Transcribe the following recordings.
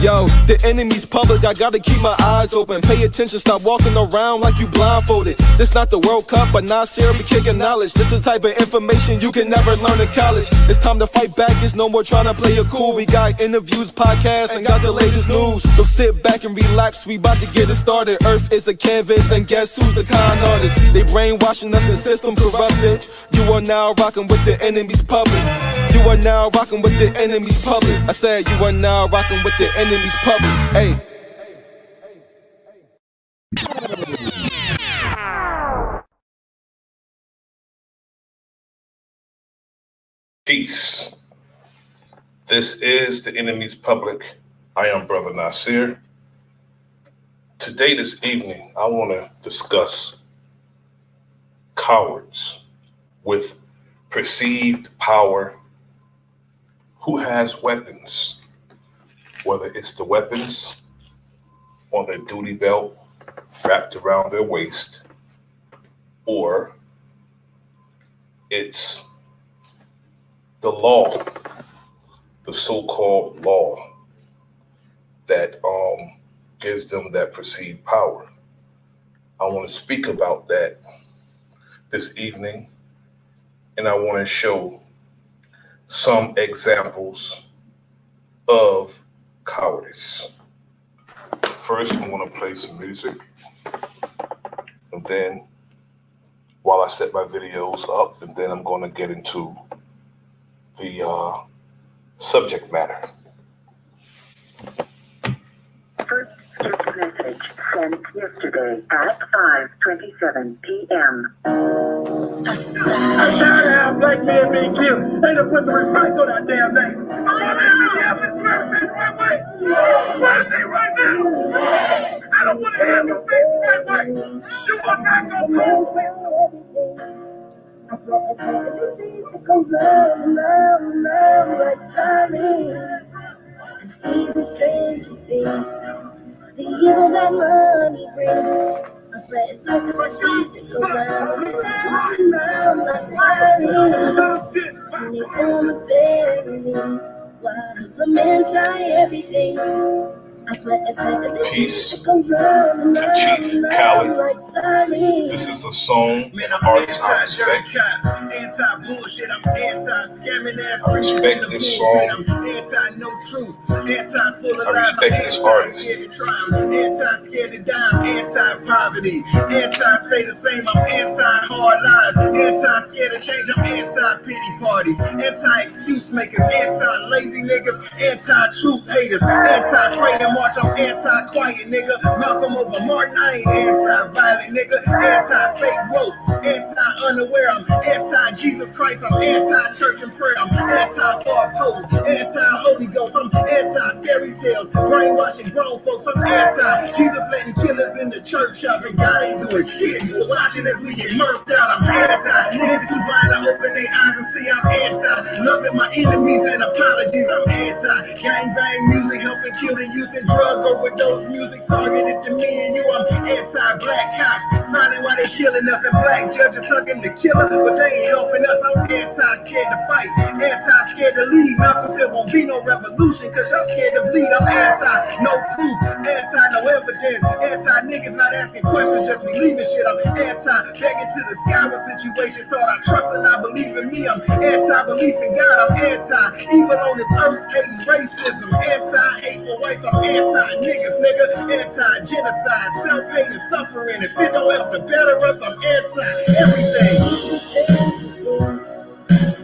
Yo, the enemy's public, I gotta keep my eyes open. Pay attention, stop walking around like you blindfolded. This not the World Cup, but Nasir be kicking knowledge. This is the type of information you can never learn in college. It's time to fight back, it's no more trying to play it cool. We got interviews, podcasts, and got the latest news. So sit back and relax, we about to get it started. Earth is a canvas, and guess who's the con artist? They brainwashing us, the system corrupted. You are now rocking with the enemy's public. You are now rocking with the enemy's public. I said you are now rocking with the enemy's public. Hey. Peace. This is the enemy's public. I am Bro.Nasir. Today, this evening, I want to discuss cowards with perceived power. Who has weapons? Whether it's the weapons on their duty belt wrapped around their waist, or it's the law, the so-called law that gives them that perceived power. I want to speak about that this evening, and I want to show some examples of cowardice. First, I'm going to play some music, and then while I set my videos up, and then I'm going to get into the subject matter. First skip message sent yesterday at 5:27 p.m. I'm tired of how black men being killed. Ain't no put some respect on that damn name. Where is he right now? I don't want to have your face that way. You are not going to prove it. See the strangest things, the evil that money brings. I swear it's like the disease that goes round and round and round like sirens. And they wanna bury me, why? 'Cause I'm anti-everything. I swear it's like the Peace that goes round and to round Chief and Khaled. round like sirens. This is a song, Man, an I'm artist I respect. Anti-bullshit, I'm anti-scamming ass. I respect this song. I'm anti-no truth, anti-full of I lies. respect this artist. Anti-scared to try, I'm anti-scared to die. I'm anti-poverty, anti-stay the same. I'm anti-hard lies, anti-scared to change. I'm anti-pity parties, anti-excuse makers, anti-lazy niggas, anti-truth haters, anti-pray and march. I'm anti-quiet nigga. Malcolm over Martin. I ain't anti-violent nigga. Anti-fake woke, anti-unaware. I'm anti-Jesus Christ. I'm anti-church and prayer. I'm anti-false hope, anti-Holy Ghost. I'm anti-fairy tales, brainwashing grown folks. I'm anti-Jesus letting killers in the church house, and God ain't doing shit. Watching as we get murked out. I'm anti-niggas too blind to open their eyes and see. I'm anti-loving my enemies and apologies. I'm anti-gangbang music helping kill the youth and drug overdose music targeted to me and you. I'm anti-black cops signing while they killing us, and black judges hugging the killer, but they ain't helping us. I'm anti-scared to fight, anti-scared to lead. Malcolm said won't be no revolution cause y'all scared to bleed. I'm anti-no proof, anti-no evidence, anti-niggas not asking questions, just believing shit. I'm anti-begging to the skyward situation, so I trust and I believe in me. I'm anti-belief in God. I'm anti-evil on this earth, hating racism, anti-hate for whites. I'm anti-niggas, nigga, anti-genocide, self-hate and suffering. If it don't help to better us, I'm anti-everything.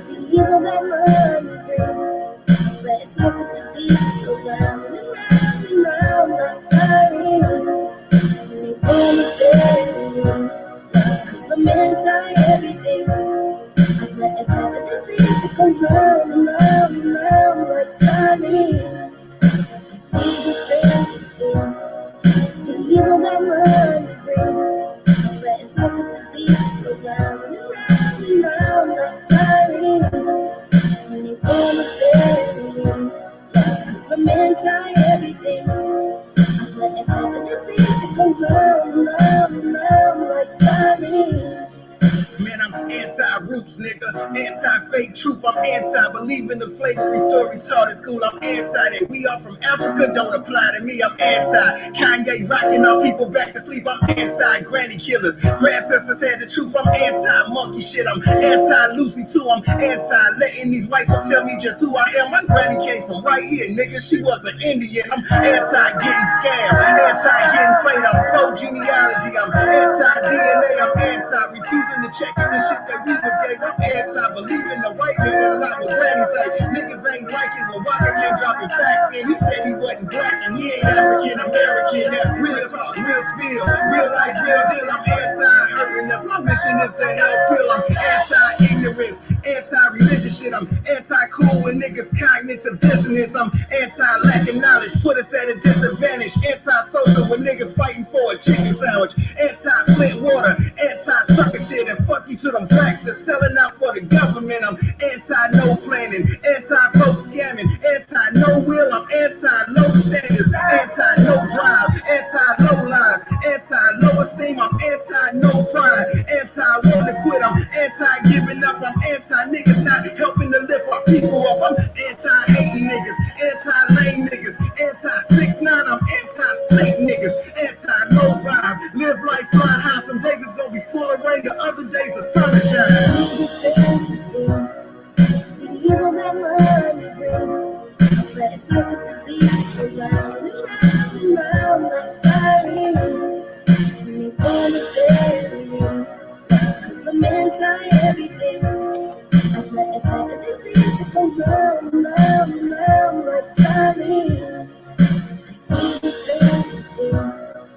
The evil that money brings. I swear it's like a disease that goes round and round and round like sirens. And they wanna bury me, cause I'm anti-everything. I swear it's like a disease that goes round and round and round like sirens. I see the strangest thing, the evil that money brings. I swear it's like a disease that goes round and round and round like sirens. And they wanna bury me, cause I'm anti-everything. I swear it's like a disease that goes round and round and round like roots, nigga. Anti-fake truth, I'm anti-believing the slavery stories taught in school. I'm anti that we are from Africa, don't apply to me. I'm anti Kanye rocking our people back to sleep. I'm anti-granny killers. Grandcestors had the truth. I'm anti-monkey shit. I'm anti-Lucy too. I'm anti-letting these white folks tell me just who I am. My granny came from right here, nigga. She was an Indian. I'm anti-getting scammed, anti-getting played. I'm pro-genealogy. I'm anti-DNA. I'm anti-refusing to check in the shit that we was gave. I'm anti-believing the white man and a lot what granny say. Niggas ain't like it when Waka came dropping facts in. He said he wasn't black and he ain't African American. That's real talk, real spill, real life, real deal. I'm anti-hurting. That's my mission is to help heal. I'm anti-ignorance, anti-religion shit. I'm anti-cool with niggas cognitive dissonance. I'm anti-lack of knowledge, put us at a disadvantage. Anti-social with niggas fighting for a chicken sandwich. Anti-Flint water, anti-sucker shit. And fuck you to them blacks that's selling out for the government. I'm anti-no planning, anti-folk scamming, anti-no will. I'm anti-low standards, anti-no drive, anti-low lines, anti-low esteem. I'm anti-no pride, anti-want to quit. I'm anti-giving up. I'm anti-niggas not helping to lift our people up. I'm anti-hating niggas, anti-lame niggas, anti-6ix9ine. I'm anti-snake niggas, anti-low vibe. Live life flying high. Some days it's gonna be full of rain, the other days the sun is shining. The evil that money brings, I swear it's like a disease, goes round and round and round like sirens. When they wanna bury me, 'cause I'm anti-everything. I swear it's like a disease that goes round and round and round like sirens. I see the strangest thing,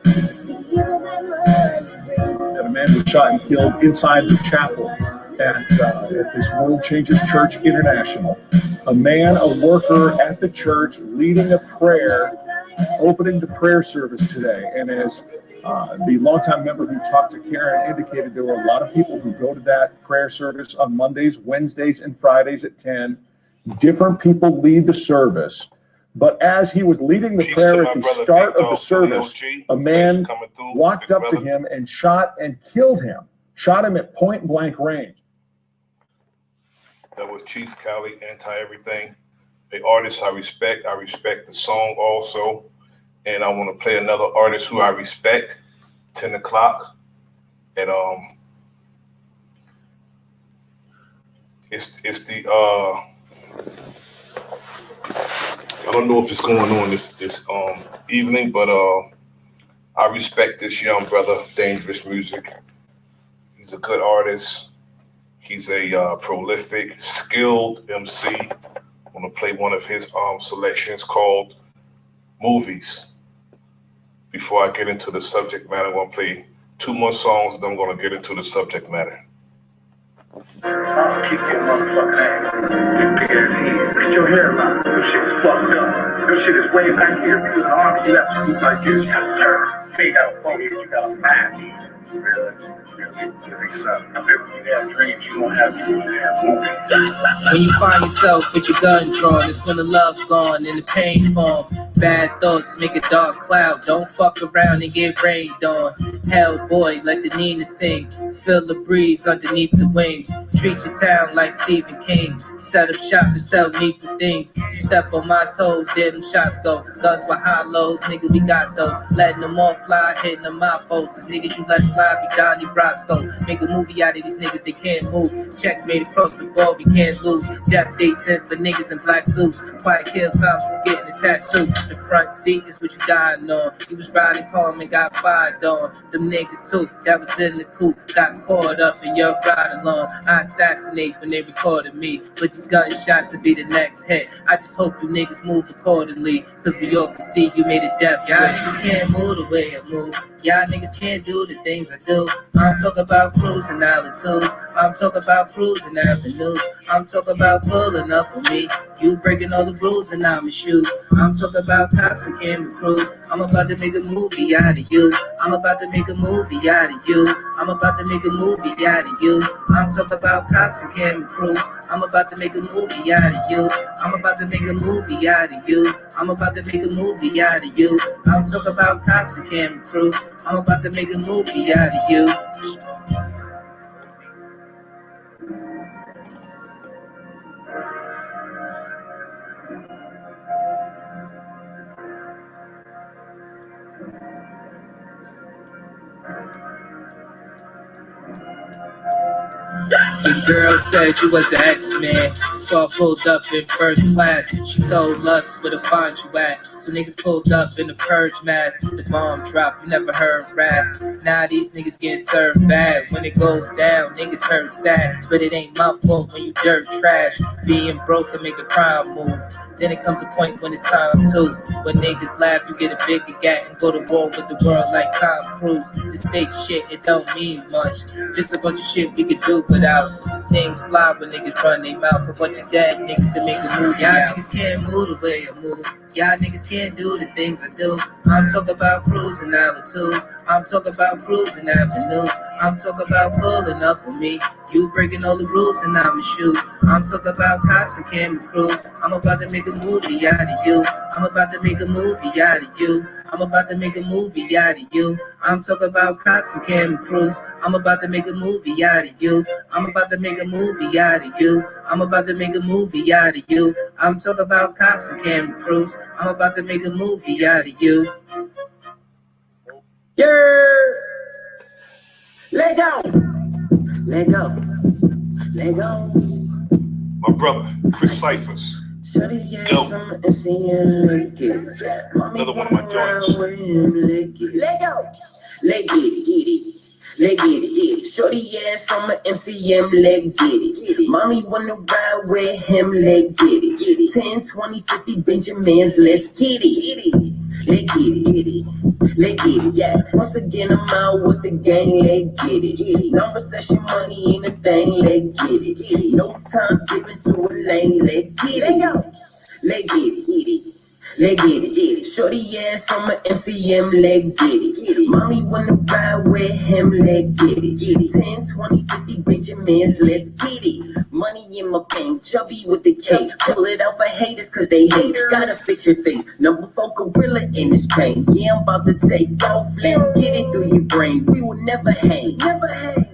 the evil that money brings. That a man was shot and killed inside the chapel at this World Changes Church International. A man, a worker at the church, leading a prayer, opening the prayer service today. And as the longtime member who talked to Karen indicated, there were a lot of people who go to that prayer service on Mondays, Wednesdays, and Fridays at 10. Different people lead the service. But as he was leading the prayer at the start of the service, a man walked up to him and shot and killed him. Shot him at point blank range. That was Chief Cali, Anti-Everything. The artist I respect the song also. And I want to play another artist who I respect, 10 o'clock. And it's the I don't know if it's going on this evening, but I respect this young brother, Dangerous Music. He's a good artist. He's a prolific, skilled MC. I'm going to play one of his selections called Movies. Before I get into the subject matter, I'm going to play 2 more songs, and then I'm going to get into the subject matter. I'll keep your motherfucking ass. You big ass head. Look at your hairline. Your shit is fucked up. Your shit is way back here. If you was in the army, you have to speak like this. You got a turn. You ain't got a 4 years, you got a 5 years. Really? I bet when you have dreams, you won't have dreams, you have movies. When you find yourself with your gun drawn, it's when the love gone and the pain form. Bad thoughts make a dark cloud. Don't fuck around and get rained on. Hell boy, let the Nina sing. Feel the breeze underneath the wings. Treat your town like Stephen King. Set up shop and sell neat for things. You step on my toes, there them shots go. Guns with high lows, nigga, we got those. Letting them all fly, hitting them my foes. Cause niggas you let slide, be Donnie Brasco. Make a movie out of these niggas, they can't move. Checkmate across the board, we can't lose. Death day sent for niggas in black suits. Quiet kill sounds is getting attached to. The front seat is what you dying on. You was riding calm and got fired on. Them niggas too, that was in the coupe. Got caught up in your ride along. I assassinate when they recorded me. But these gunshots to be the next hit. I just hope you niggas move accordingly. Cause we all can see you made it deaf. Y'all niggas can't move the way I move. Y'all niggas can't do the things I do. I'm talking about cruising altitudes. I'm talking about cruising avenues. I'm talking about pulling up on me. You breaking all the rules and I'm a shoe. I'm talking about cops and camera crews. I'm about to make a movie out of you. I'm about to make a movie out of you. I'm about to make a movie out of you. I'm talking about cops and camera crews. I'm about to make a movie out of you. I'm about to make a movie out of you. I'm about to make a movie out of you. I'm talking about cops and camera crews. I'm about to make a movie out of you. The girl said you was an X-Man, so I pulled up in first class. She told us where to find you at, so niggas pulled up in the purge mask. The bomb dropped, you never heard rap. Now these niggas get served bad. When it goes down, niggas hurt sad. But it ain't my fault when you dirt trash. Being broke to make a crime move. Then it comes a point when it's time to. When niggas laugh, you get a bigger gat and go to war with the world like Tom Cruise. This fake shit, it don't mean much. Just a bunch of shit we could do without. Things fly when niggas run their mouth. A bunch of dead niggas can make a move. Y'all niggas can't move the way I move. Y'all niggas can't do the things I do. I'm talking about cruising altitudes. I'm talking about cruising avenues. I'm talking about pulling up with me. You breaking all the rules and I'ma shoot. I'm talking about cops and camera crews. I'm about to make a movie out of you. I'm about to make a movie out of you. I'm about to make a movie out of you. I'm talking about cops and camera crews. I'm about to make a movie out of you. I'm about to make a movie out of you. I'm about to make a movie out of you. I'm talking about cops and camera crews. I'm about to make a movie out of you. Yeah. Let go. Let go. Let go. My brother, Chris Cyphers. Yo. Another one of my joints. Let go. Let get it. Let get it. Shorty ass on my MCM, let get it. Mommy wanna ride with him, let get it. 10, 20, 50 Benjamins, let's get it. Let get it. Let get it, yeah. Once again, I'm out with the gang, let get it. No recession money ain't a thing, let get it. No time given to a lane, let get it. Let get it. Let get it. Shorty ass on my MCM, let get it. Mommy wanna ride with him, let get it. 10, 20, 50 Benjamins, let's get it. Money in my bank, chubby with the K. Pull it out for haters cause they hate. Gotta fix your face, number 4 gorilla in this pain. Yeah, I'm about to take off, let get it through your brain. We will never hang, never hang.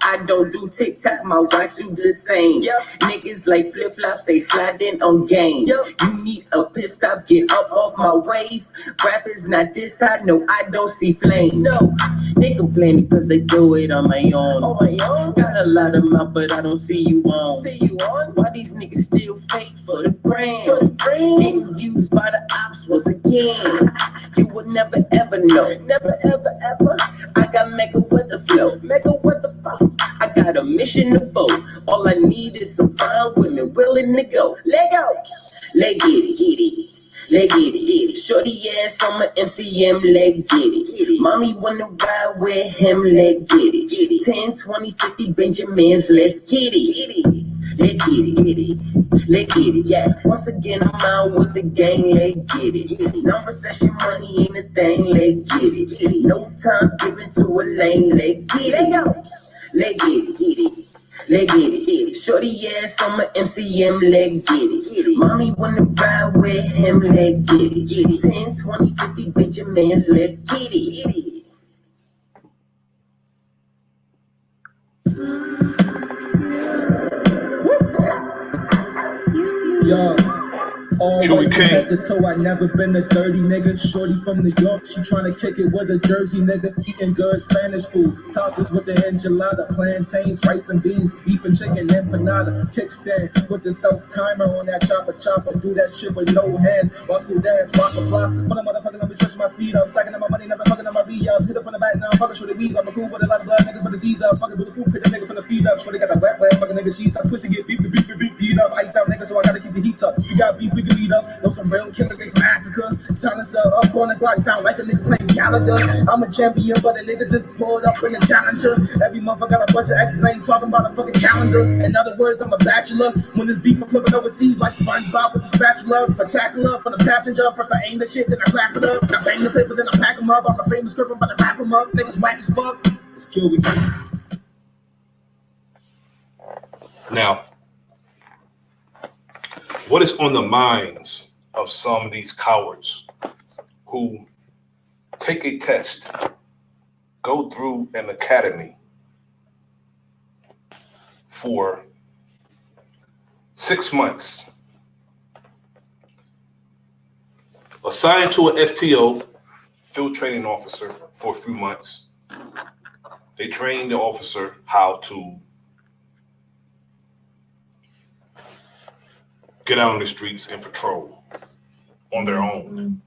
I don't do TikTok, my watch do the same. Niggas like flip-flops, they sliding on game. You need a pit stop, get up off my wave. Rappers not this side, no, I don't see flame. No, they complaining cause they do it on my own. Got a lot of mouth, but I don't see you on. Why these niggas still fake for the brand? Getting used by the ops once again. You would never ever know. Never ever ever. I got mega with the flow. Mega with the flow. I got a mission to vote. All I need is some fine women willing to go. Let go. Let get it. Let get it. Shorty ass on my MCM, let get it. Mommy wanna ride with him, let get it. 10, 20, 50 Benjamins, let's get it. Let get it. Let get it, yeah. Once again, I'm out with the gang, let get it. No recession money ain't a thing, let get it. No time given to a lane, let get it. Let get it. Let get it. Shorty ass on my MCM, let get it. Mommy wanna ride with him, let get it. 10, 20, 50 Benjamins, let's get it. Yo. All Joey white from King. head to toe, I never been a dirty nigga. Shorty from New York, she tryna kick it with a Jersey nigga. Eating good Spanish food, tacos with the enchilada, plantains, rice and beans, beef and chicken, empanada. Kickstand with the self-timer on that chopper. Do that shit with no hands. Watch school dance, rock a flock. Put a motherfucker, let me switch my speed up. Stacking up my money, never fucking on my re-up. Hit up from the back now, fucking shoot the weed up. I'm cool with a lot of blood niggas, but disease up. Fucking bulletproof, hit the nigga from the feet up. Shorty got that wet, fucking nigga, she's up. Twisted, get beat up. Iced out nigga, so I gotta keep the heat up. If you got beef, we can beat up. Know some real killers, they from Africa. Silencer up on the Glock, sound like a nigga playing Gallagher. I'm a champion, but a nigga just pulled up in a challenger. Every month I got a bunch of exes, I ain't talking about a fucking calendar. In other words, I'm a bachelor. When this beef I'm flipping overseas like SpongeBob with the spatula. Spectacular for the passenger. First I aim the shit, then I clap it up. I bang the paper, then I pack them up. I'm a famous script, I'm about to wrap them up. Niggas whack as fuck. Let's kill me. Now, what is on the minds of some of these cowards who take a test, go through an academy for 6 months, assigned to an FTO, field training officer, for a few months. They train the officer how to get out on the streets and patrol on their own.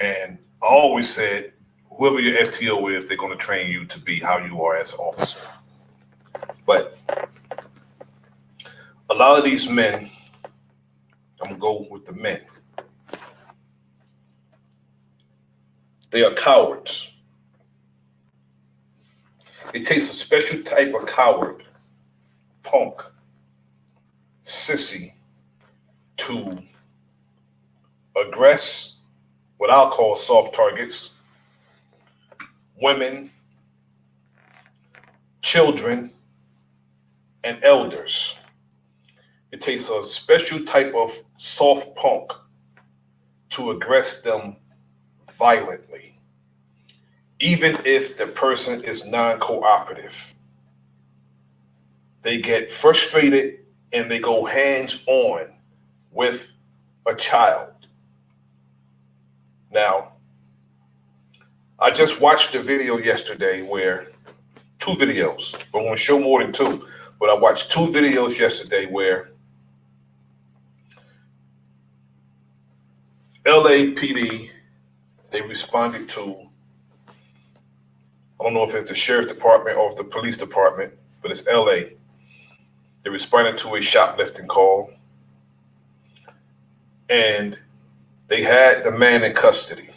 And I always said, whoever your FTO is, they're going to train you to be how you are as an officer. But a lot of these men, I'm going to go with the men, they are cowards. It takes a special type of coward, punk, sissy, to aggress what I'll call soft targets, women, children, and elders. It takes a special type of soft punk to aggress them violently, even if the person is non-cooperative. They get frustrated and they go hands-on with a child. Now, I just watched a video yesterday where, 2 videos, but I'm going to show more than 2, but I watched 2 videos yesterday where LAPD, they responded to, I don't know if it's the sheriff's department or if the police department, but it's LA. They responded to a shoplifting call, and they had the man in custody.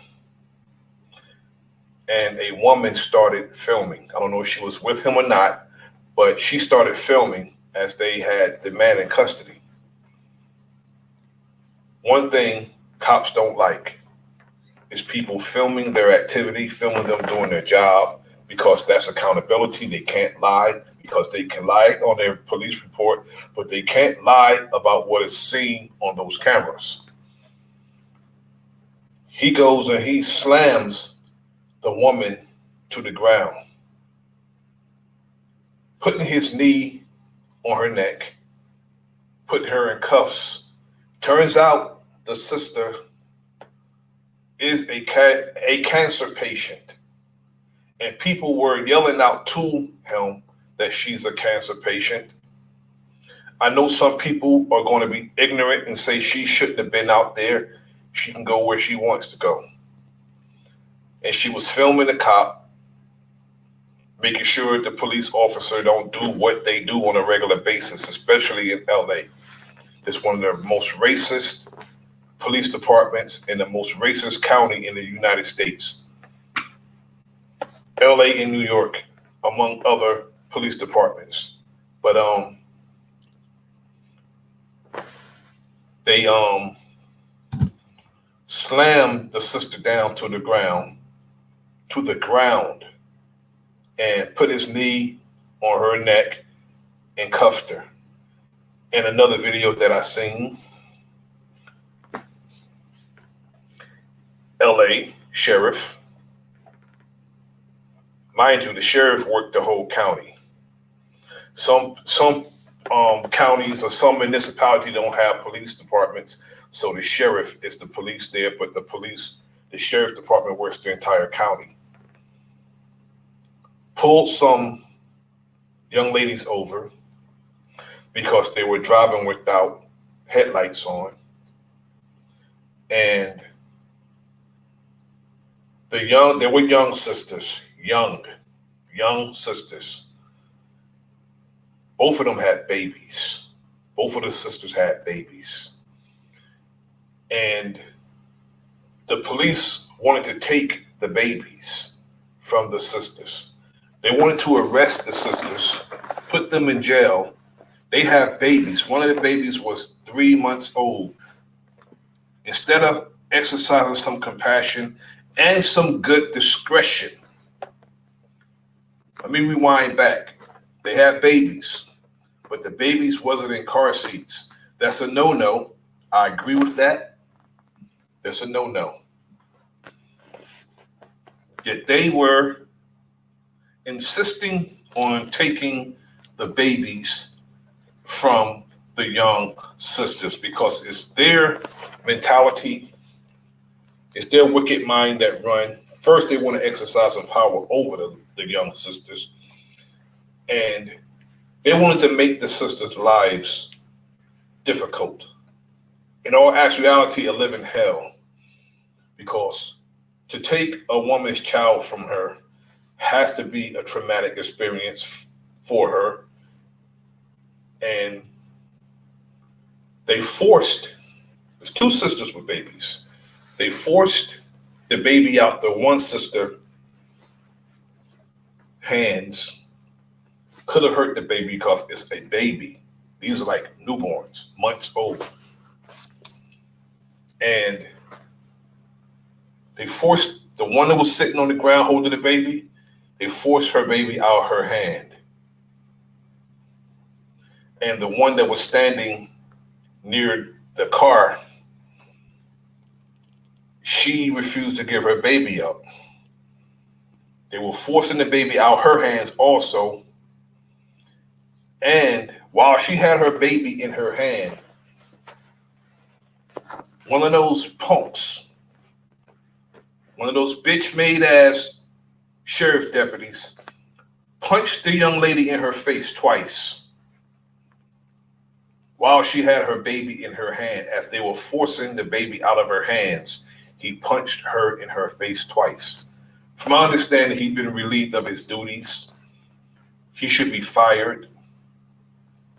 And a woman started filming. I don't know if she was with him or not, but she started filming as they had the man in custody. One thing cops don't like is people filming their activity, filming them doing their job, because that's accountability. They can't lie, because they can lie on their police report, but they can't lie about what is seen on those cameras. He goes and he slams the woman to the ground, putting his knee on her neck, putting her in cuffs. Turns out the sister is a cancer patient, and people were yelling out to him that she's a cancer patient. I know some people are going to be ignorant and say she shouldn't have been out there. She can go where she wants to go. And she was filming the cop, making sure the police officer don't do what they do on a regular basis, especially in LA. It's one of the most racist police departments in the most racist county in the United States. LA and New York, among other police departments. But they slammed the sister down to the ground, and put his knee on her neck and cuffed her. In another video that I seen, LA sheriff, mind you, the sheriff worked the whole county. Some counties or some municipalities don't have police departments, so the sheriff is the police there, but the sheriff's department works the entire county. Pulled some young ladies over because they were driving without headlights on, and they were young sisters, young sisters. Both of them had babies. Both of the sisters had babies. And the police wanted to take the babies from the sisters. They wanted to arrest the sisters, put them in jail. They have babies. One of the babies was 3 months old. Instead of exercising some compassion and some good discretion, let me rewind back. They had babies, but the babies wasn't in car seats. That's a no-no. I agree with that. That's a no-no. Yet they were insisting on taking the babies from the young sisters because it's their mentality, it's their wicked mind that run. First, they want to exercise some power over the young sisters, and they wanted to make the sisters' lives difficult. In all actuality, a living hell. Because to take a woman's child from her has to be a traumatic experience for her. And they forced, there's two sisters with babies. They forced the baby out the one sister hands. Could have hurt the baby because it's a baby. These are like newborns, months old. And they forced the one that was sitting on the ground holding the baby, they forced her baby out her hand. And the one that was standing near the car, she refused to give her baby up. They were forcing the baby out her hands also. And while she had her baby in her hand, one of those punks, one of those bitch-made ass sheriff deputies, punched the young lady in her face twice while she had her baby in her hand. As they were forcing the baby out of her hands, he punched her in her face twice. From my understanding, he'd been relieved of his duties. He should be fired.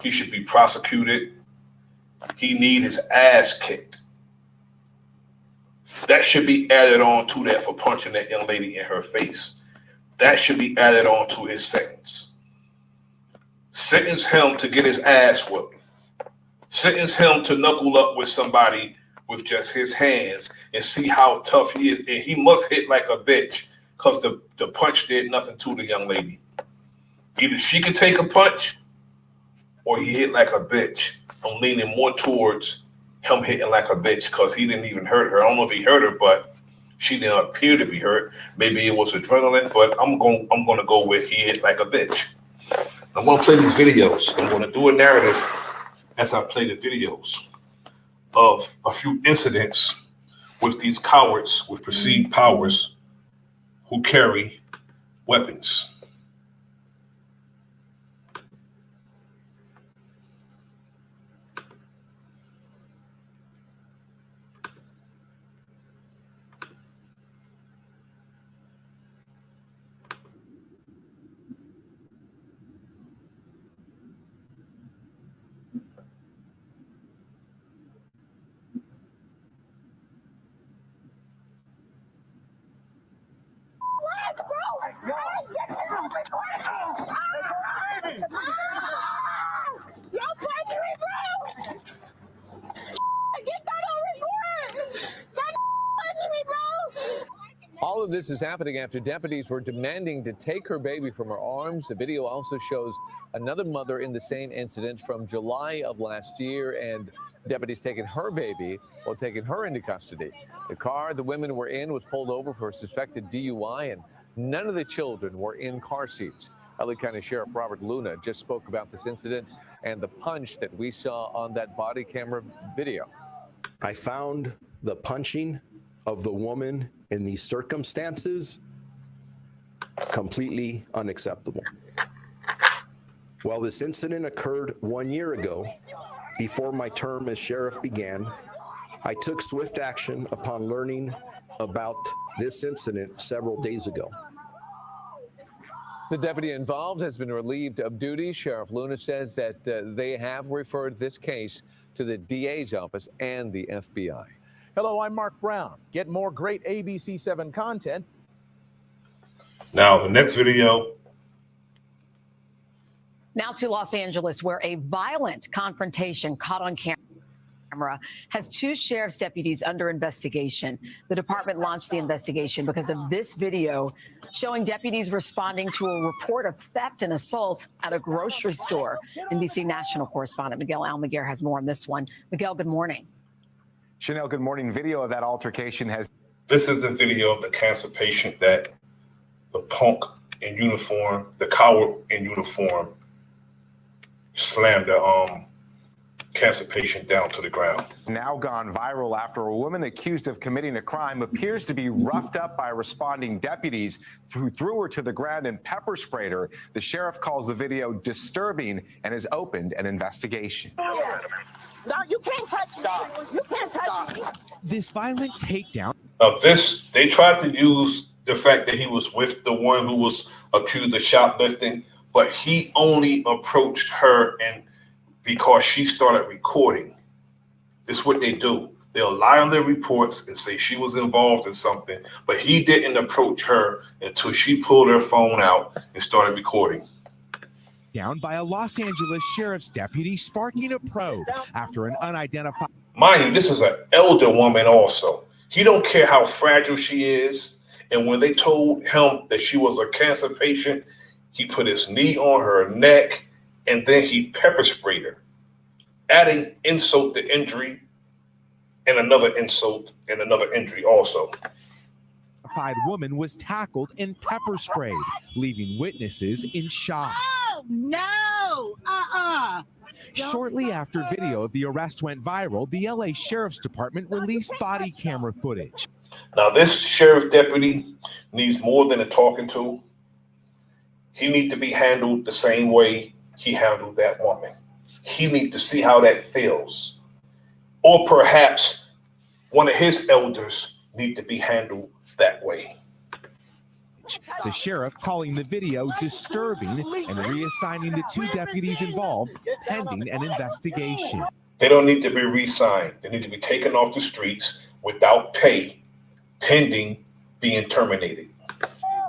He should be prosecuted. He need his ass kicked. That should be added on to that for punching that young lady in her face. That should be added on to his sentence. Sentence him to get his ass whooped. Sentence him to knuckle up with somebody with just his hands and see how tough he is. And he must hit like a bitch because the punch did nothing to the young lady. Either she could take a punch or he hit like a bitch. I'm leaning more towards him hitting like a bitch because he didn't even hurt her. I don't know if he hurt her, but she didn't appear to be hurt. Maybe it was adrenaline, but I'm going to go with he hit like a bitch. I'm going to play these videos. I'm going to do a narrative as I play the videos of a few incidents with these cowards with perceived powers who carry weapons. All of this is happening after deputies were demanding to take her baby from her arms. The video also shows another mother in the same incident from July of last year, and deputies taking her baby while taking her into custody. The car the women were in was pulled over for a suspected DUI, and none of the children were in car seats. LA County Sheriff Robert Luna just spoke about this incident and the punch that we saw on that body camera video. I found the punching of the woman in these circumstances completely unacceptable. While this incident occurred 1 year ago, before my term as sheriff began, I took swift action upon learning about this incident several days ago. The deputy involved has been relieved of duty. Sheriff Luna says that they have referred this case to the DA's office and the FBI. Hello, I'm Mark Brown. Get more great ABC7 content. Now, the next video. Now to Los Angeles, where a violent confrontation caught on camera has two sheriff's deputies under investigation. The department launched the investigation because of this video showing deputies responding to a report of theft and assault at a grocery store. NBC national correspondent Miguel Almaguer has more on this one. Miguel, good morning. Chanel, good morning. Video of that altercation has... This is the video of the cancer patient that the punk in uniform, the coward in uniform, slammed the cancer patient down to the ground. Now gone viral after a woman accused of committing a crime appears to be roughed up by responding deputies who threw her to the ground and pepper sprayed her. The sheriff calls the video disturbing and has opened an investigation. No, you can't touch me. You can't touch me. This violent takedown. Now, they tried to use the fact that he was with the one who was accused of shoplifting, but he only approached her and because she started recording. This is what they do. They'll lie on their reports and say she was involved in something, but he didn't approach her until she pulled her phone out and started recording. Down by a Los Angeles sheriff's deputy, sparking a probe after an unidentified. Mind you, this is an elder woman also. He don't care how fragile she is. And when they told him that she was a cancer patient, he put his knee on her neck and then he pepper sprayed her, adding insult to injury and another insult and another injury also. A woman was tackled and pepper sprayed, leaving witnesses in shock. Oh, no. Shortly after video of the arrest went viral, the LA Sheriff's Department released body camera footage. Now, this sheriff deputy needs more than a talking to. He needs to be handled the same way he handled that woman. He needs to see how that feels. Or perhaps one of his elders need to be handled that way. The sheriff calling the video disturbing and reassigning the two deputies involved pending an investigation. They don't need to be re-signed. They need to be taken off the streets without pay, pending being terminated.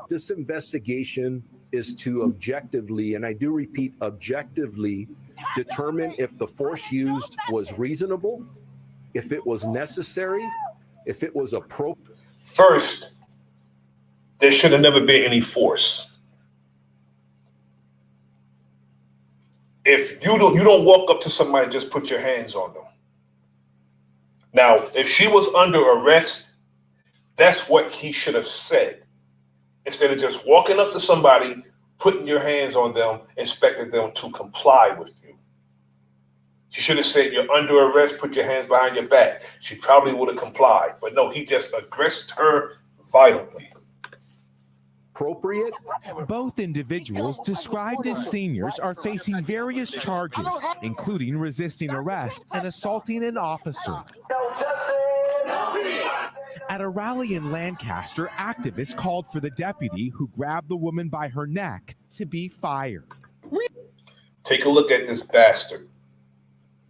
This investigation is to objectively, and I do repeat, objectively determine if the force used was reasonable, if it was necessary, if it was appropriate. First, there should have never been any force. If you don't walk up to somebody and just put your hands on them. Now, if she was under arrest, that's what he should have said. Instead of just walking up to somebody, putting your hands on them, expecting them to comply with you. He should have said, you're under arrest, put your hands behind your back. She probably would have complied. But no, he just aggressed her violently. Appropriate. Both individuals, described as seniors, are facing various charges, including resisting arrest and assaulting an officer. At a rally in Lancaster, activists called for the deputy who grabbed the woman by her neck to be fired. Take a look at this bastard,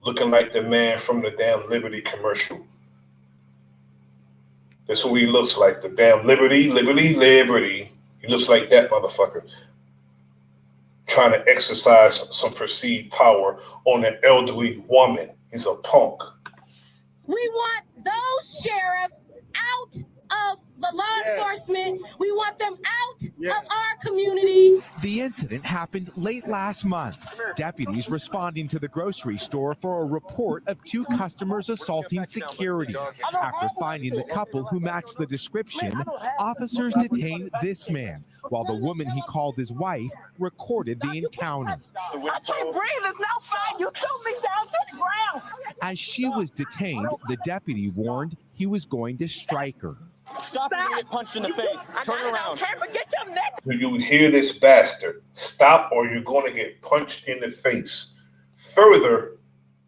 looking like the man from the damn Liberty commercial. That's who he looks like, the damn Liberty. He looks like that motherfucker. Trying to exercise some perceived power on an elderly woman. He's a punk. We want those sheriffs out of the law enforcement. We want them out of our community. The incident happened late last month. Deputies responding to the grocery store for a report of two customers assaulting security. After finding the couple who matched the description, officers detained this man, while the woman he called his wife recorded the encounter. I can't breathe. It's not fine. You threw me down to the ground. As she was detained, the deputy warned he was going to strike her. Stop and get punched in the face. Turn around. Get your neck. Do you hear this bastard? Stop or you're going to get punched in the face. Further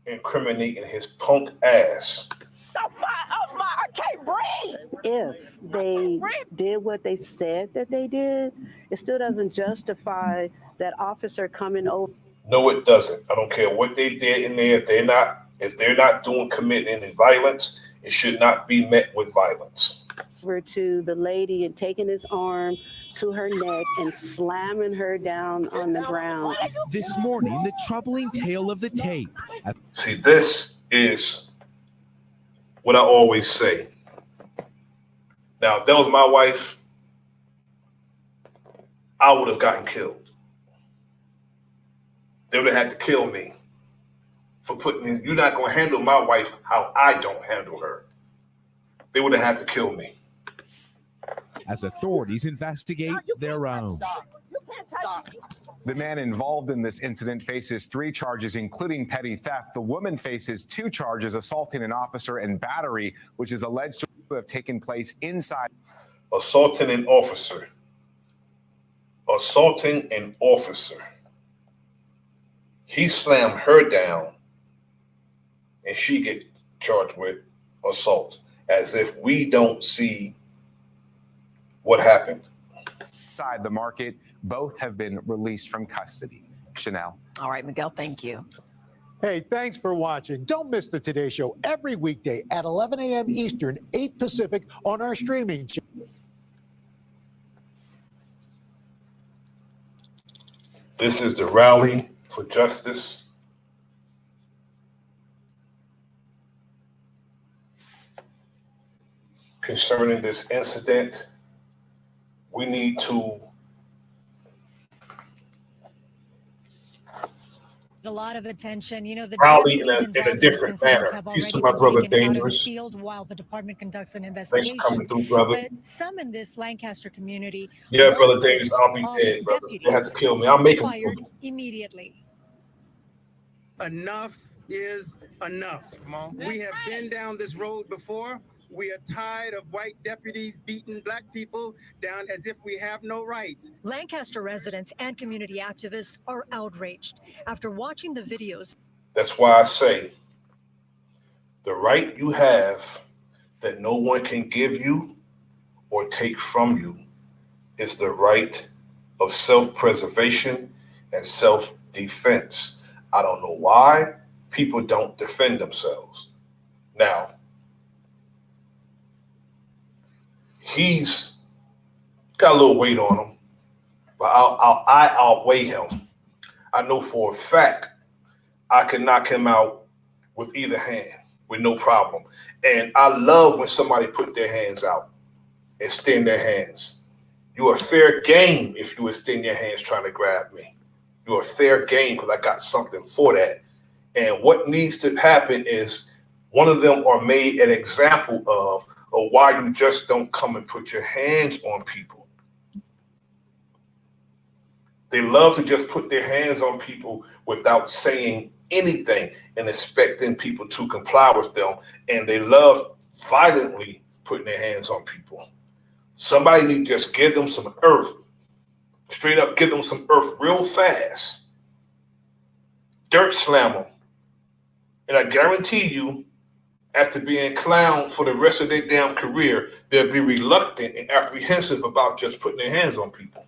incriminating his punk ass. I can't breathe. If they did what they said that they did, it still doesn't justify that officer coming over. No, it doesn't. I don't care what they did in there. If they're not committing any violence, it should not be met with violence. Over to the lady and taking his arm to her neck and slamming her down on the ground. This morning, the troubling tale of the tape. See, this is what I always say. Now, if that was my wife, I would have gotten killed. They would have had to kill me for you're not going to handle my wife how I don't handle her. They would have had to kill me. As authorities investigate their own. The man involved in this incident faces 3 charges, including petty theft. The woman faces 2 charges, assaulting an officer and battery, which is alleged to have taken place inside. Assaulting an officer. Assaulting an officer. He slammed her down and she get charged with assault, as if we don't see what happened. Inside the market, both have been released from custody. Chanel. All right, Miguel, thank you. Hey, thanks for watching. Don't miss the Today Show every weekday at 11 a.m. Eastern, 8 Pacific on our streaming channel. This is the rally for justice. Concerning this incident, we need to A lot of attention. You know, the rally in deputies a different manner. have Peace to already my been brother taken out of the Dangerous. field while the department conducts an Thanks for investigation. coming through, brother. But some in this Lancaster community, Yeah, brother want Dangerous, those I'll be dead, brother. They have deputies to kill me. I'll make them. fired immediately. Enough is enough. We have been down this road before. We are tired of white deputies beating black people down as if we have no rights. Lancaster residents and community activists are outraged after watching the videos. That's why I say the right you have that no one can give you or take from you is the right of self-preservation and self-defense. I don't know why people don't defend themselves. Now, he's got a little weight on him, but I outweigh him. I know for a fact I can knock him out with either hand with no problem. And I love when somebody put their hands out and extend their hands. You're a fair game if you extend your hands trying to grab me. You're a fair game because I got something for that. And what needs to happen is one of them are made an example of why you just don't come and put your hands on people. They love to just put their hands on people without saying anything and expecting people to comply with them. And they love violently putting their hands on people. Somebody need to just give them some earth. Straight up give them some earth real fast. Dirt slam them. And I guarantee you, after being clowned for the rest of their damn career, they'll be reluctant and apprehensive about just putting their hands on people.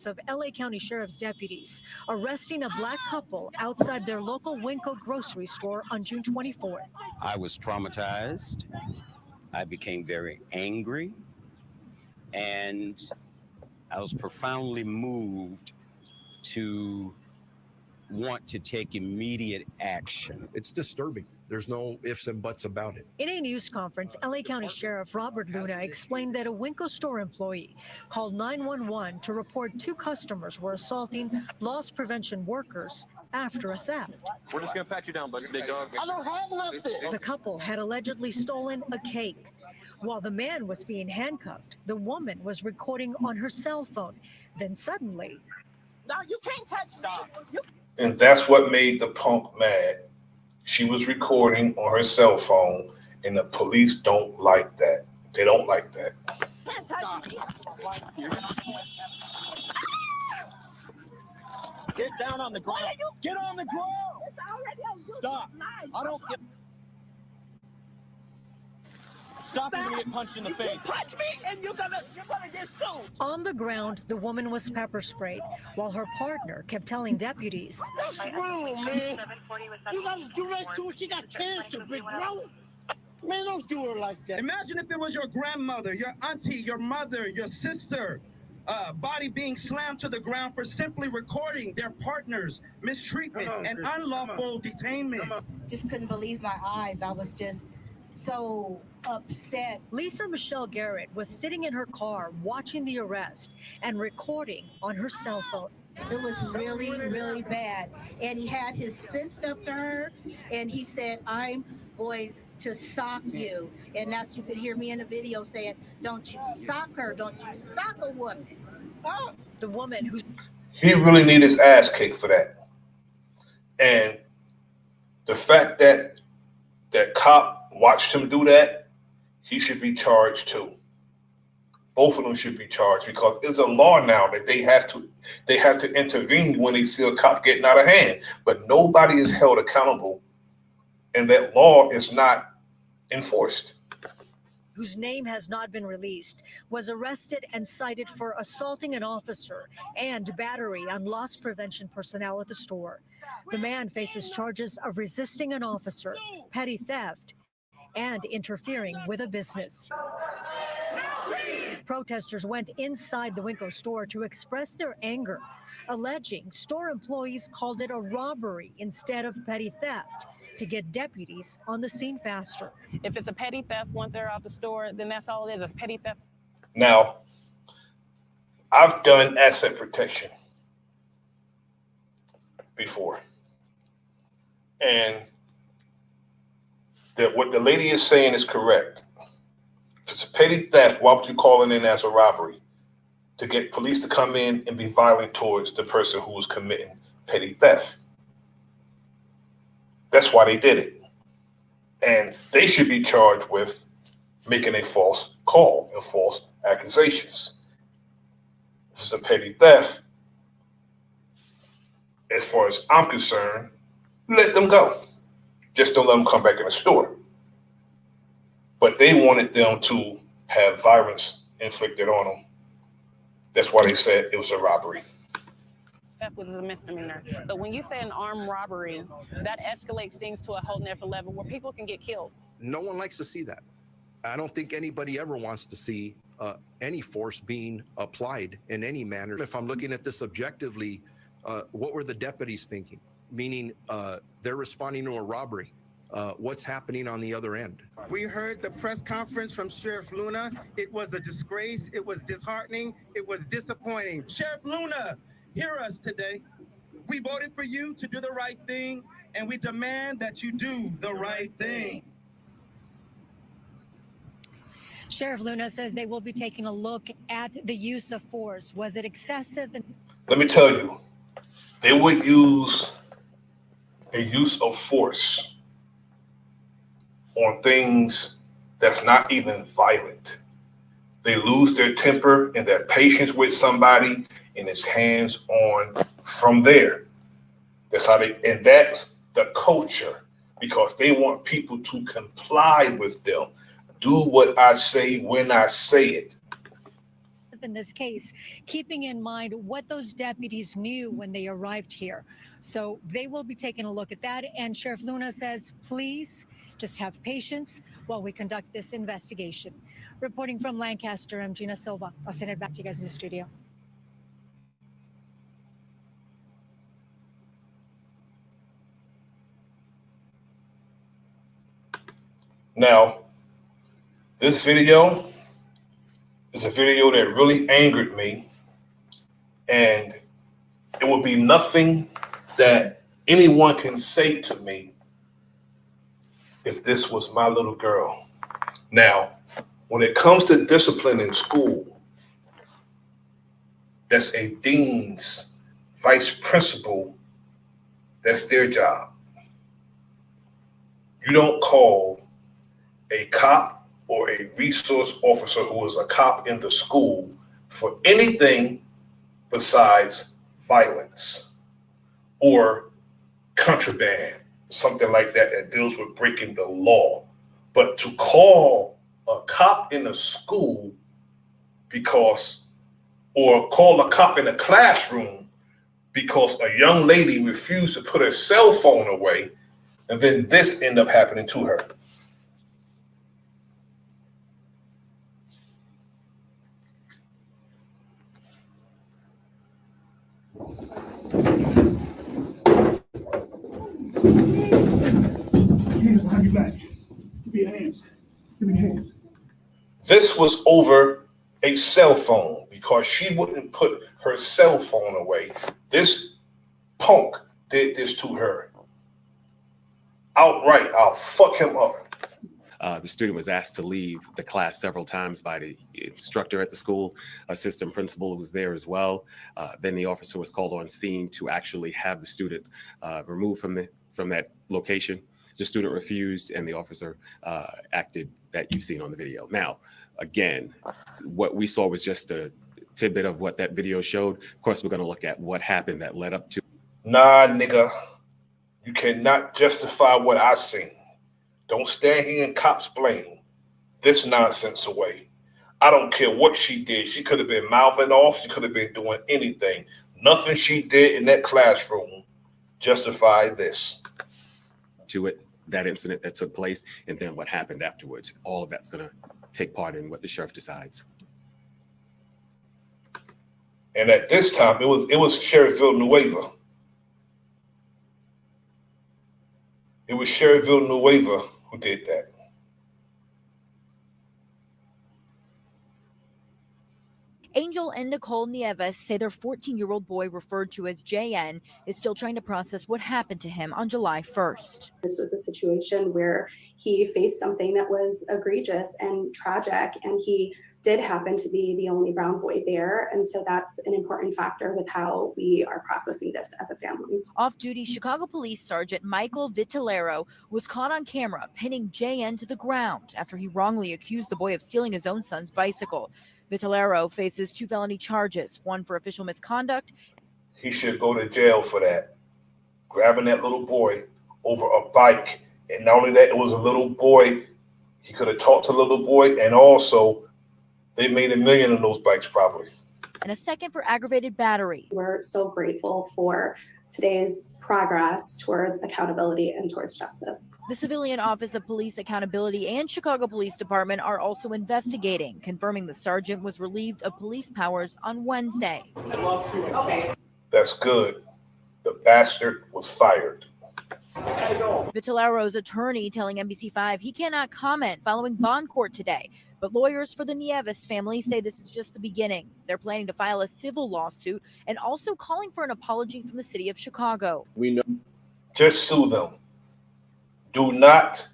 Of LA County Sheriff's deputies arresting a black couple outside their local Winco grocery store on June 24th. I was traumatized. I became very angry, and I was profoundly moved to want to take immediate action. It's disturbing. There's no ifs and buts about it. In a news conference, LA County Sheriff Robert Luna explained that a Winco store employee called 911 to report 2 customers were assaulting loss prevention workers after a theft. We're just gonna pat you down, buddy, big dog. I don't have nothing. The couple had allegedly stolen a cake. While the man was being handcuffed, the woman was recording on her cell phone. Then suddenly, No, you can't touch me. And that's what made the punk mad. She was recording on her cell phone, and the police don't like that. They don't like that. Get down on the ground. Get on the ground. Stop. I don't get. Stop and get punched in the face. touch me and you're gonna get sued. On the ground, the woman was pepper sprayed, while her partner kept telling deputies, That's wrong, man. You gotta do that too. She got cancer, big bro. Man, don't do her like that. Imagine if it was your grandmother, your auntie, your mother, your sister, body being slammed to the ground for simply recording their partner's mistreatment and unlawful detainment. Just couldn't believe my eyes. I was just so upset. Lisa Michelle Garrett was sitting in her car watching the arrest and recording on her cell phone. It was really, really bad. And he had his fist up to her and he said, I'm going to sock you. And that's, you could hear me in the video saying, don't you sock her, don't you sock a woman. Oh. The woman who... He really need his ass kicked for that. And the fact that that cop watched him do that, he should be charged too. Both of them should be charged because it's a law now that they have to intervene when they see a cop getting out of hand. But nobody is held accountable and that law is not enforced. Whose name has not been released, was arrested and cited for assaulting an officer and battery on loss prevention personnel at the store. The man faces charges of resisting an officer, petty theft, and interfering with a business. Protesters went inside the Winco store to express their anger, alleging store employees called it a robbery instead of petty theft to get deputies on the scene faster. If it's a petty theft once they're out the store, then that's all it is, a petty theft. Now, I've done asset protection before. And that what the lady is saying is correct. If it's a petty theft, why would you call it in as a robbery? To get police to come in and be violent towards the person who was committing petty theft. That's why they did it. And they should be charged with making a false call and false accusations. If it's a petty theft, as far as I'm concerned, let them go. Just don't let them come back in the store. But they wanted them to have violence inflicted on them. That's why they said it was a robbery. Theft was a misdemeanor. But when you say an armed robbery, that escalates things to a whole different level where people can get killed. No one likes to see that. I don't think anybody ever wants to see any force being applied in any manner. If I'm looking at this objectively, what were the deputies thinking? Meaning they're responding to a robbery. What's happening on the other end? We heard the press conference from Sheriff Luna. It was a disgrace. It was disheartening. It was disappointing. Sheriff Luna, hear us today. We voted for you to do the right thing, and we demand that you do the right thing. Sheriff Luna says they will be taking a look at the use of force. Was it excessive? Let me tell you, they would use a use of force on things that's not even violent. They lose their temper and their patience with somebody, and it's hands on from there. That's how and that's the culture, because they want people to comply with them. Do what I say when I say it. In this case, keeping in mind what those deputies knew when they arrived here. So they will be taking a look at that. And Sheriff Luna says, please just have patience while we conduct this investigation. Reporting from Lancaster, I'm Gina Silva. I'll send it back to you guys in the studio. Now, this video is a video that really angered me, and it would be nothing that anyone can say to me if this was my little girl. Now, when it comes to discipline in school, that's a dean's vice principal, that's their job. You don't call a cop or a resource officer who is a cop in the school for anything besides violence or contraband, something like that that deals with breaking the law. But to call a cop in a school or call a cop in a classroom because a young lady refused to put her cell phone away, and then this ended up happening to her. Behind your back. Give me your hands. Give me your hands. This was over a cell phone because she wouldn't put her cell phone away. This punk did this to her. Outright, I'll fuck him up. The student was asked to leave the class several times by the instructor at the school. Assistant principal was there as well. Then the officer was called on scene to actually have the student removed from that location. The student refused, and the officer acted that you've seen on the video. Now, again, what we saw was just a tidbit of what that video showed. Of course, we're going to look at what happened that led up to. Nah, nigga, you cannot justify what I seen. Don't stand here and cops blame this nonsense away. I don't care what she did. She could have been mouthing off. She could have been doing anything. Nothing she did in that classroom justified this. To it, that incident that took place, and then what happened afterwards. All of that's going to take part in what the sheriff decides. And at this time, it was Sheriff Villanueva. It was Sheriff Villanueva who did that. Angel and Nicole Nieves say their 14-year-old boy, referred to as JN, is still trying to process what happened to him on July 1st. This was a situation where he faced something that was egregious and tragic, and he did happen to be the only brown boy there. And so that's an important factor with how we are processing this as a family. Off-duty Chicago Police Sergeant Michael Vitellero was caught on camera pinning JN to the ground after he wrongly accused the boy of stealing his own son's bicycle. Vitellero faces 2 felony charges, one for official misconduct. He should go to jail for that. Grabbing that little boy over a bike. And not only that, it was a little boy. He could have talked to the little boy, and also they made $1 million on those bikes probably. And a second for aggravated battery. We're so grateful for today's progress towards accountability and towards justice. The Civilian Office of Police Accountability and Chicago Police Department are also investigating, confirming the sergeant was relieved of police powers on Wednesday. That's good. The bastard was fired. Vitellero's attorney telling NBC5 he cannot comment following bond court today, but lawyers for the Nieves family say this is just the beginning. They're planning to file a civil lawsuit and also calling for an apology from the city of Chicago. We know. Just sue them. Do not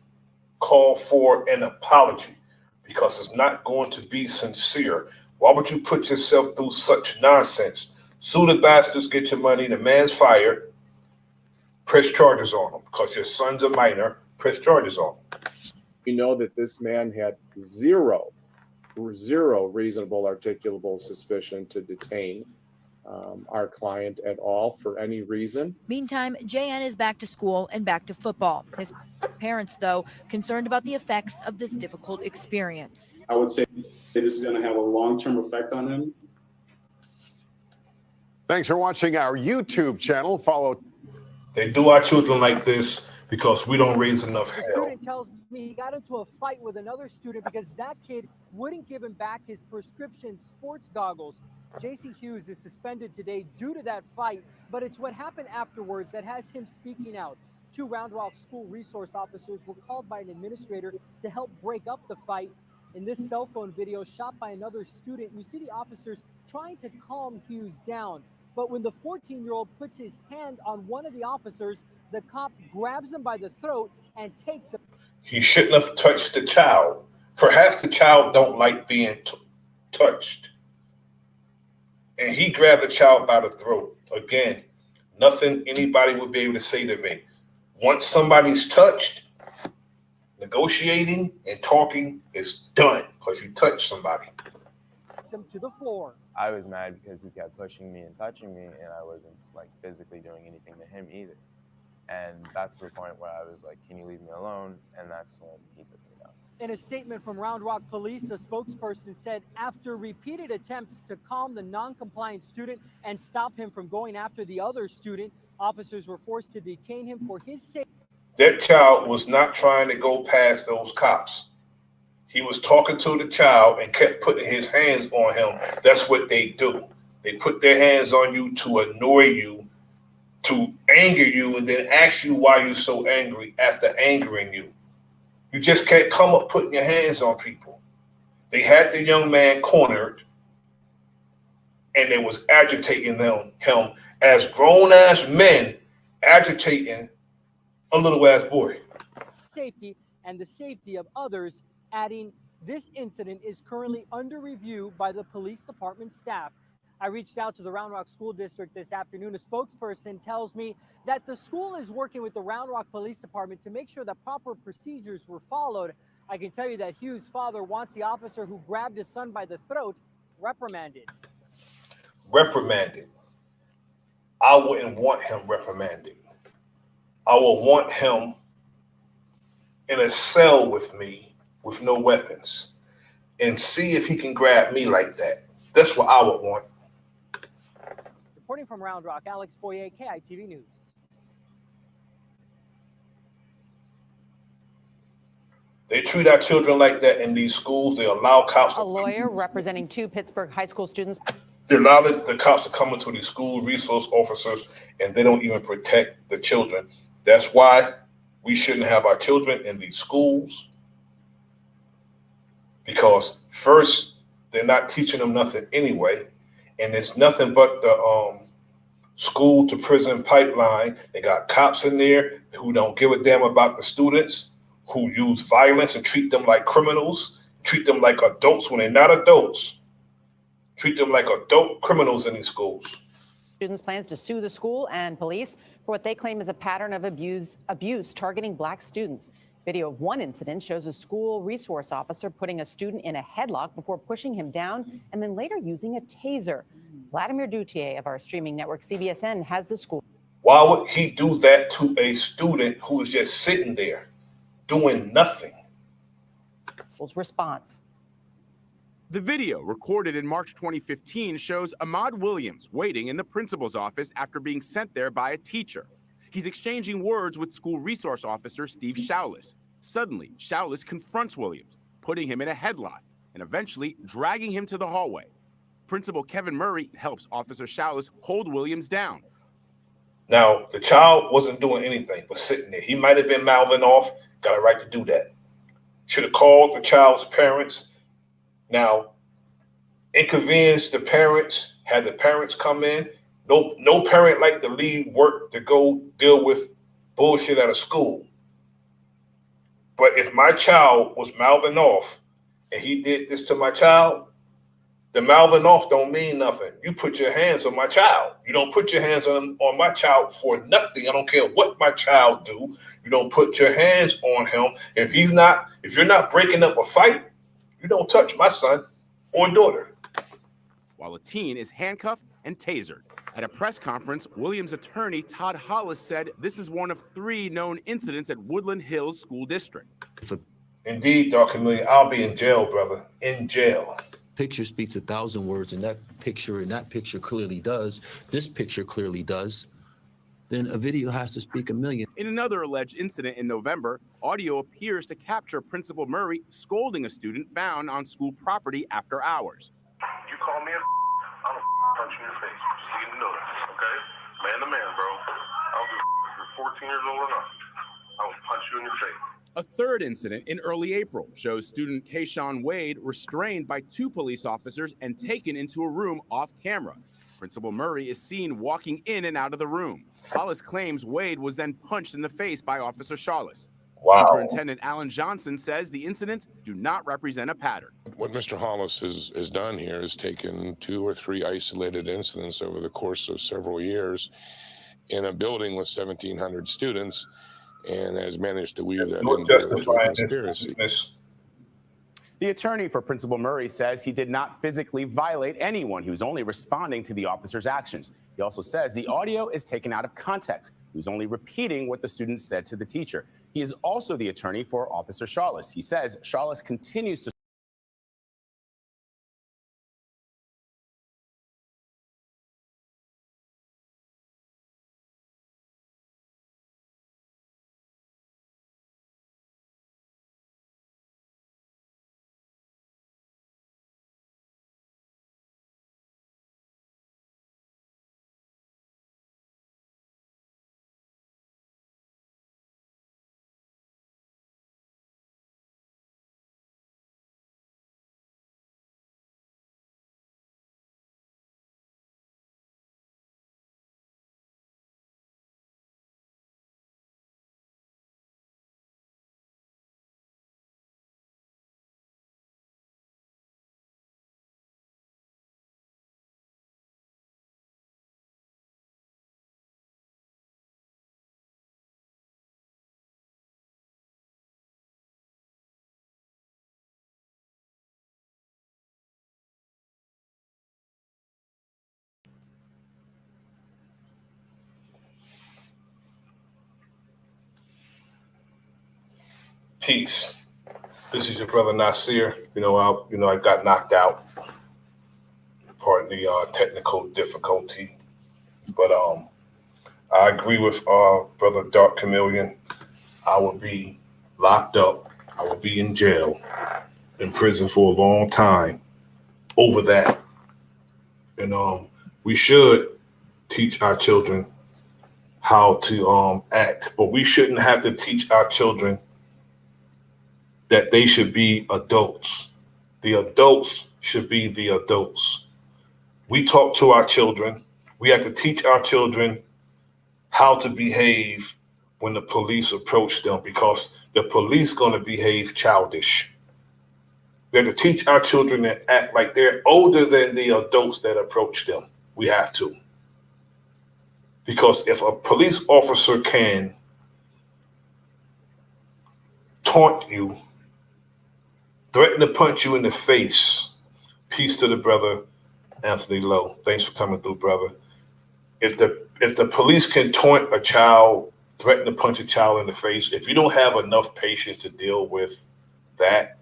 call for an apology because it's not going to be sincere. Why would you put yourself through such nonsense? Sue the bastards, get your money. The man's fired. Press charges on him because your son's a minor. Press charges on him. We know that this man had zero reasonable articulable suspicion to detain our client at all for any reason. Meantime, JN is back to school and back to football. His parents, though, concerned about the effects of this difficult experience. I would say this is going to have a long-term effect on him. Thanks for watching our YouTube channel. Follow. They do our children like this because we don't raise enough The hell. student tells me he got into a fight with another student because that kid wouldn't give him back his prescription sports goggles. J.C. Hughes is suspended today due to that fight, but it's what happened afterwards that has him speaking out. 2 Round Rock school resource officers were called by an administrator to help break up the fight. In this cell phone video shot by another student, you see the officers trying to calm Hughes down. But when the 14-year-old puts his hand on one of the officers, the cop grabs him by the throat and takes him. He shouldn't have touched the child. Perhaps the child don't like being touched. And he grabbed the child by the throat. Again, nothing anybody would be able to say to me. Once somebody's touched, negotiating and talking is done because you touch somebody. Him to the floor. I was mad because he kept pushing me and touching me, and I wasn't like physically doing anything to him either. And that's the point where I was like, can you leave me alone? And that's when he took me down. In a statement from Round Rock Police, a spokesperson said after repeated attempts to calm the non-compliant student and stop him from going after the other student, officers were forced to detain him for his safety. That child was not trying to go past those cops. He was talking to the child and kept putting his hands on him. That's what they do. They put their hands on you to annoy you, to anger you, and then ask you why you're so angry after angering you. You just can't come up putting your hands on people. They had the young man cornered, and they was agitating him as grown-ass men agitating a little-ass boy. Safety and the safety of others, adding this incident is currently under review by the police department staff. I reached out to the Round Rock School District this afternoon. A spokesperson tells me that the school is working with the Round Rock Police Department to make sure that proper procedures were followed. I can tell you that Hughes' father wants the officer who grabbed his son by the throat reprimanded. Reprimanded. I wouldn't want him reprimanded. I would want him in a cell with me with no weapons and see if he can grab me like that. That's what I would want. Reporting from Round Rock, Alex Boyer, KITV News. They treat our children like that in these schools. They allow cops. A lawyer representing 2 Pittsburgh high school students. They allow the cops to come into these school resource officers, and they don't even protect the children. That's why we shouldn't have our children in these schools. Because first, they're not teaching them nothing anyway, and it's nothing but the school to prison pipeline. They got cops in there who don't give a damn about the students, who use violence and treat them like criminals, treat them like adults when they're not adults, treat them like adult criminals in these schools. Students plans to sue the school and police for what they claim is a pattern of abuse targeting Black students. Video of one incident shows a school resource officer putting a student in a headlock before pushing him down and then later using a taser. Vladimir Dutier of our streaming network CBSN has the school. Why would he do that to a student who is just sitting there doing nothing? Response. The video, recorded in March 2015, shows Ahmad Williams waiting in the principal's office after being sent there by a teacher. He's exchanging words with school resource officer Steve Shaulis. Suddenly, Shaulis confronts Williams, putting him in a headlock and eventually dragging him to the hallway. Principal Kevin Murray helps Officer Shaulis hold Williams down. Now, the child wasn't doing anything but sitting there. He might have been mouthing off, got a right to do that. Should have called the child's parents. Now, inconvenience the parents, had the parents come in. No parent like to leave work to go deal with bullshit at a school. But if my child was mouthing off and he did this to my child, the mouthing off don't mean nothing. You put your hands on my child. You don't put your hands on my child for nothing. I don't care what my child do. You don't put your hands on him. If you're not breaking up a fight, you don't touch my son or daughter. While a teen is handcuffed and tasered. At a press conference, Williams' attorney Todd Hollis said this is one of 3 known incidents at Woodland Hills School District. Indeed, dark community, I'll be in jail, brother, in jail. Picture speaks 1,000 words, and that picture clearly does. This picture clearly does. Then a video has to speak 1,000,000. In another alleged incident in November, audio appears to capture Principal Murray scolding a student found on school property after hours. You call me I'm gonna punch you in the face. Just so you know that, okay? Man to man, bro. I don't give if you're 14 years old or not. I will punch you in your face. A third incident in early April shows student Kayshawn Wade restrained by 2 police officers and taken into a room off camera. Principal Murray is seen walking in and out of the room. Hollis claims Wade was then punched in the face by Officer Shaulis. Wow. Superintendent Alan Johnson says the incidents do not represent a pattern. What Mr. Hollis has done here is taken 2 or 3 isolated incidents over the course of several years in a building with 1,700 students and has managed to weave that into a conspiracy. The attorney for Principal Murray says he did not physically violate anyone. He was only responding to the officer's actions. He also says the audio is taken out of context. He was only repeating what the student said to the teacher. He is also the attorney for Officer Shaulis. He says Shaulis continues to Peace. This is your brother Nasir. I got knocked out. Pardon the technical difficulty, but I agree with brother Dark Chameleon. I will be locked up. I will be in jail, in prison for a long time over that. And we should teach our children how to act, but we shouldn't have to teach our children that they should be adults. The adults should be the adults. We talk to our children. We have to teach our children how to behave when the police approach them, because the police going to behave childish. We have to teach our children to act like they're older than the adults that approach them. We have to. Because if a police officer can taunt you, threaten to punch you in the face, peace to the brother Anthony Lowe. Thanks for coming through, brother. If the police can taunt a child, threaten to punch a child in the face, if you don't have enough patience to deal with that,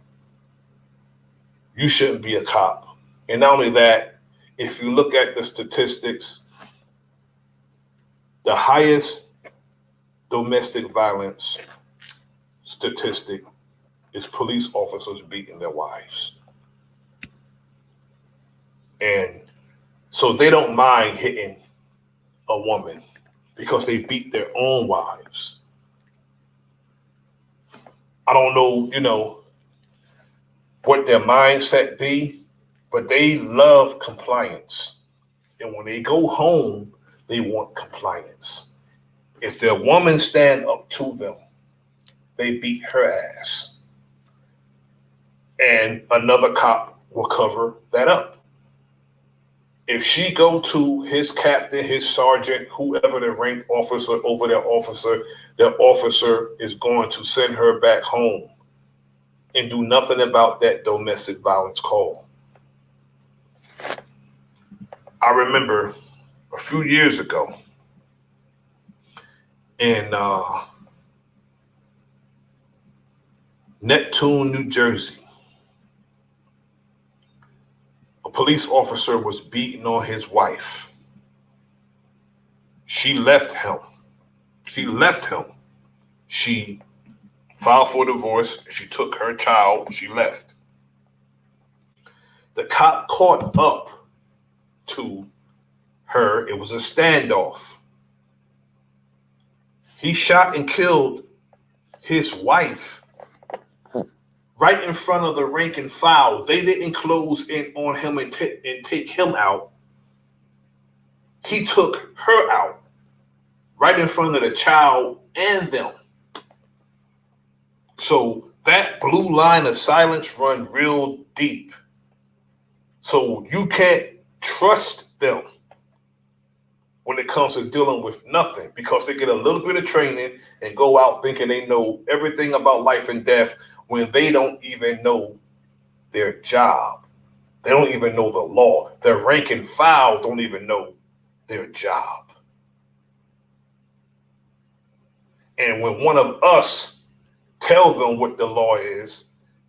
you shouldn't be a cop. And not only that, if you look at the statistics, the highest domestic violence statistic is police officers beating their wives. And so they don't mind hitting a woman because they beat their own wives. I don't know, what their mindset be, but they love compliance. And when they go home, they want compliance. If their woman stand up to them, they beat her ass. And another cop will cover that up. If she go to his captain, his sergeant, whoever the rank officer over their officer is going to send her back home and do nothing about that domestic violence call. I remember a few years ago in Neptune, New Jersey, a police officer was beating on his wife. She left him. She filed for divorce. She took her child. She left. The cop caught up to her. It was a standoff. He shot and killed his wife right in front of the rank and file. They didn't close in on him and take him out. He took her out right in front of the child and them. So that blue line of silence run real deep. So you can't trust them when it comes to dealing with nothing, because they get a little bit of training and go out thinking they know everything about life and death when they don't even know their job. They don't even know the law. Their rank and file don't even know their job. And when one of us tell them what the law is,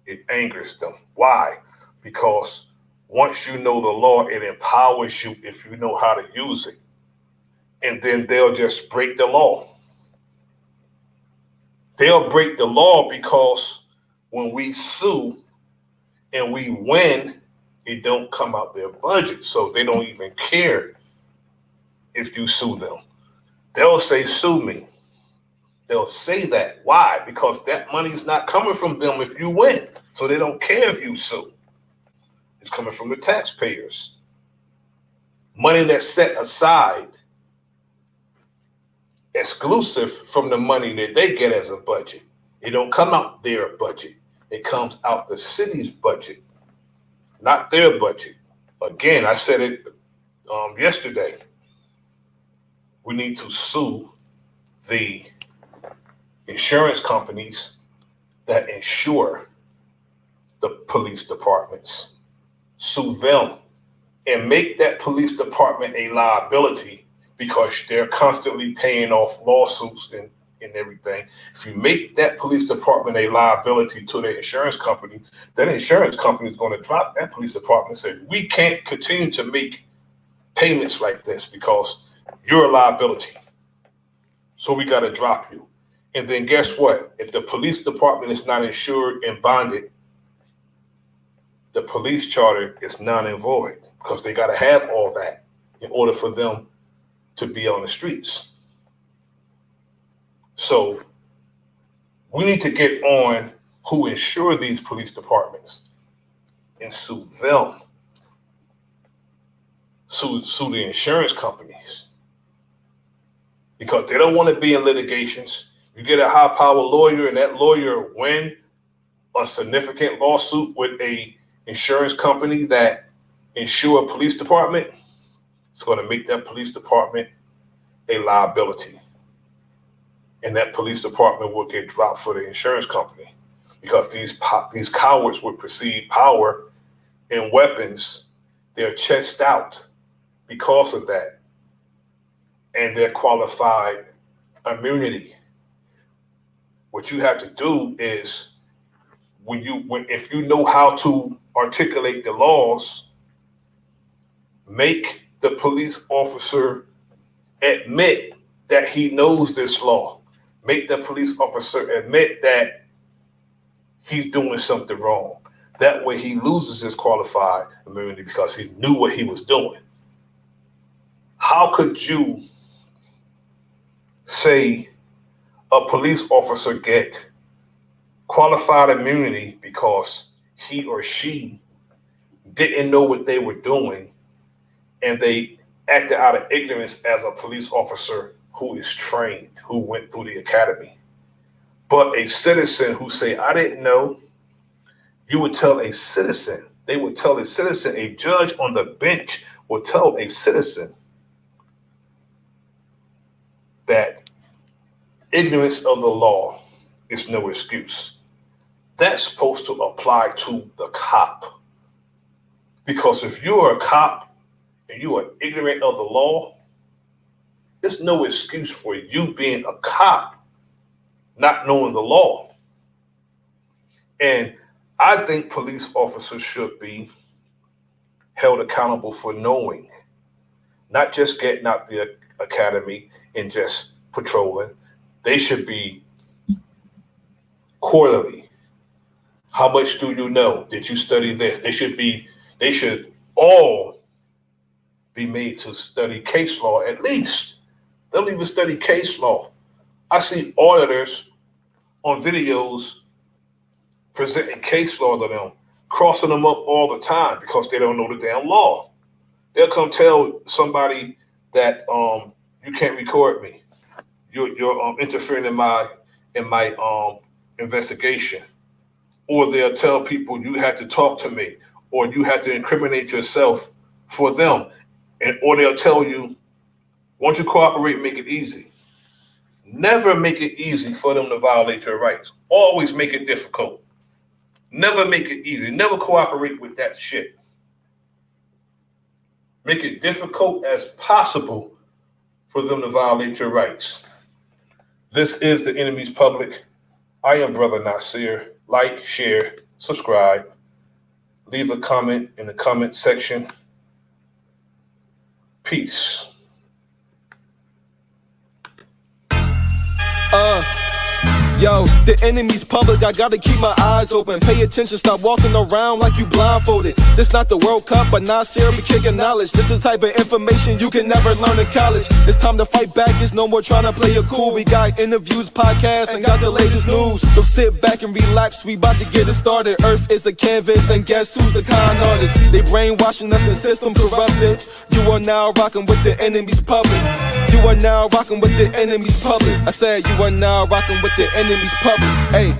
it angers them. Why? Because once you know the law, it empowers you if you know how to use it. And then they'll just break the law. They'll break the law because when we sue and we win, it don't come out their budget. So they don't even care if you sue them. They'll say, sue me. They'll say that. Why? Because that money's not coming from them if you win. So they don't care if you sue. It's coming from the taxpayers. Money that's set aside, exclusive from the money that they get as a budget. It don't come out their budget. It comes out the city's budget, not their budget. Again, I said it yesterday. We need to sue the insurance companies that insure the police departments. Sue them and make that police department a liability, because they're constantly paying off lawsuits and everything. If you make that police department a liability to the insurance company, that insurance company is going to drop that police department and say, we can't continue to make payments like this because you're a liability. So we got to drop you. And then guess what? If the police department is not insured and bonded, the police charter is non and void because they got to have all that in order for them to be on the streets. So we need to get on who insure these police departments and sue them. Sue the insurance companies. Because they don't want to be in litigations. You get a high-power lawyer and that lawyer win a significant lawsuit with a insurance company that insure a police department, it's going to make that police department a liability. And that police department will get dropped for the insurance company because these cowards with perceived power and weapons, they're chested out because of that. And they're qualified immunity. What you have to do is if you know how to articulate the laws, make the police officer admit that he knows this law. Make the police officer admit that he's doing something wrong. That way he loses his qualified immunity because he knew what he was doing. How could you say a police officer get qualified immunity because he or she didn't know what they were doing and they acted out of ignorance as a police officer who is trained, who went through the academy? But a citizen who say, I didn't know, you would tell a citizen, they would tell a citizen, a judge on the bench will tell a citizen that ignorance of the law is no excuse. That's supposed to apply to the cop. Because if you are a cop and you are ignorant of the law, there's no excuse for you being a cop not knowing the law. And I think police officers should be held accountable for knowing, not just getting out the academy and just patrolling. They should be quarterly. How much do you know? Did you study this? They should all be made to study case law at least. They don't even study case law. I see auditors on videos presenting case law to them, crossing them up all the time because they don't know the damn law. They'll come tell somebody that you can't record me. You're interfering in my investigation. Or they'll tell people you have to talk to me, or you have to incriminate yourself for them. Or they'll tell you, won't you cooperate and make it easy? Never make it easy for them to violate your rights. Always make it difficult. Never make it easy. Never cooperate with that shit. Make it difficult as possible for them to violate your rights. This is The Enemy's Public. I am Bro.Nasir. Like, share, subscribe. Leave a comment in the comment section. Peace. Yo, the enemy's public, I gotta keep my eyes open. Pay attention, stop walking around like you blindfolded. This not the World Cup, but Nasir be kicking knowledge. This is the type of information you can never learn in college. It's time to fight back, it's no more trying to play it cool. We got interviews, podcasts, and got the latest news. So sit back and relax, we about to get it started. Earth is a canvas, and guess who's the con artist? They brainwashing us, the system corrupted. You are now rocking with the enemy's public. You are now rocking with the enemy's public. I said you are now rocking with the enemy's public. Hey.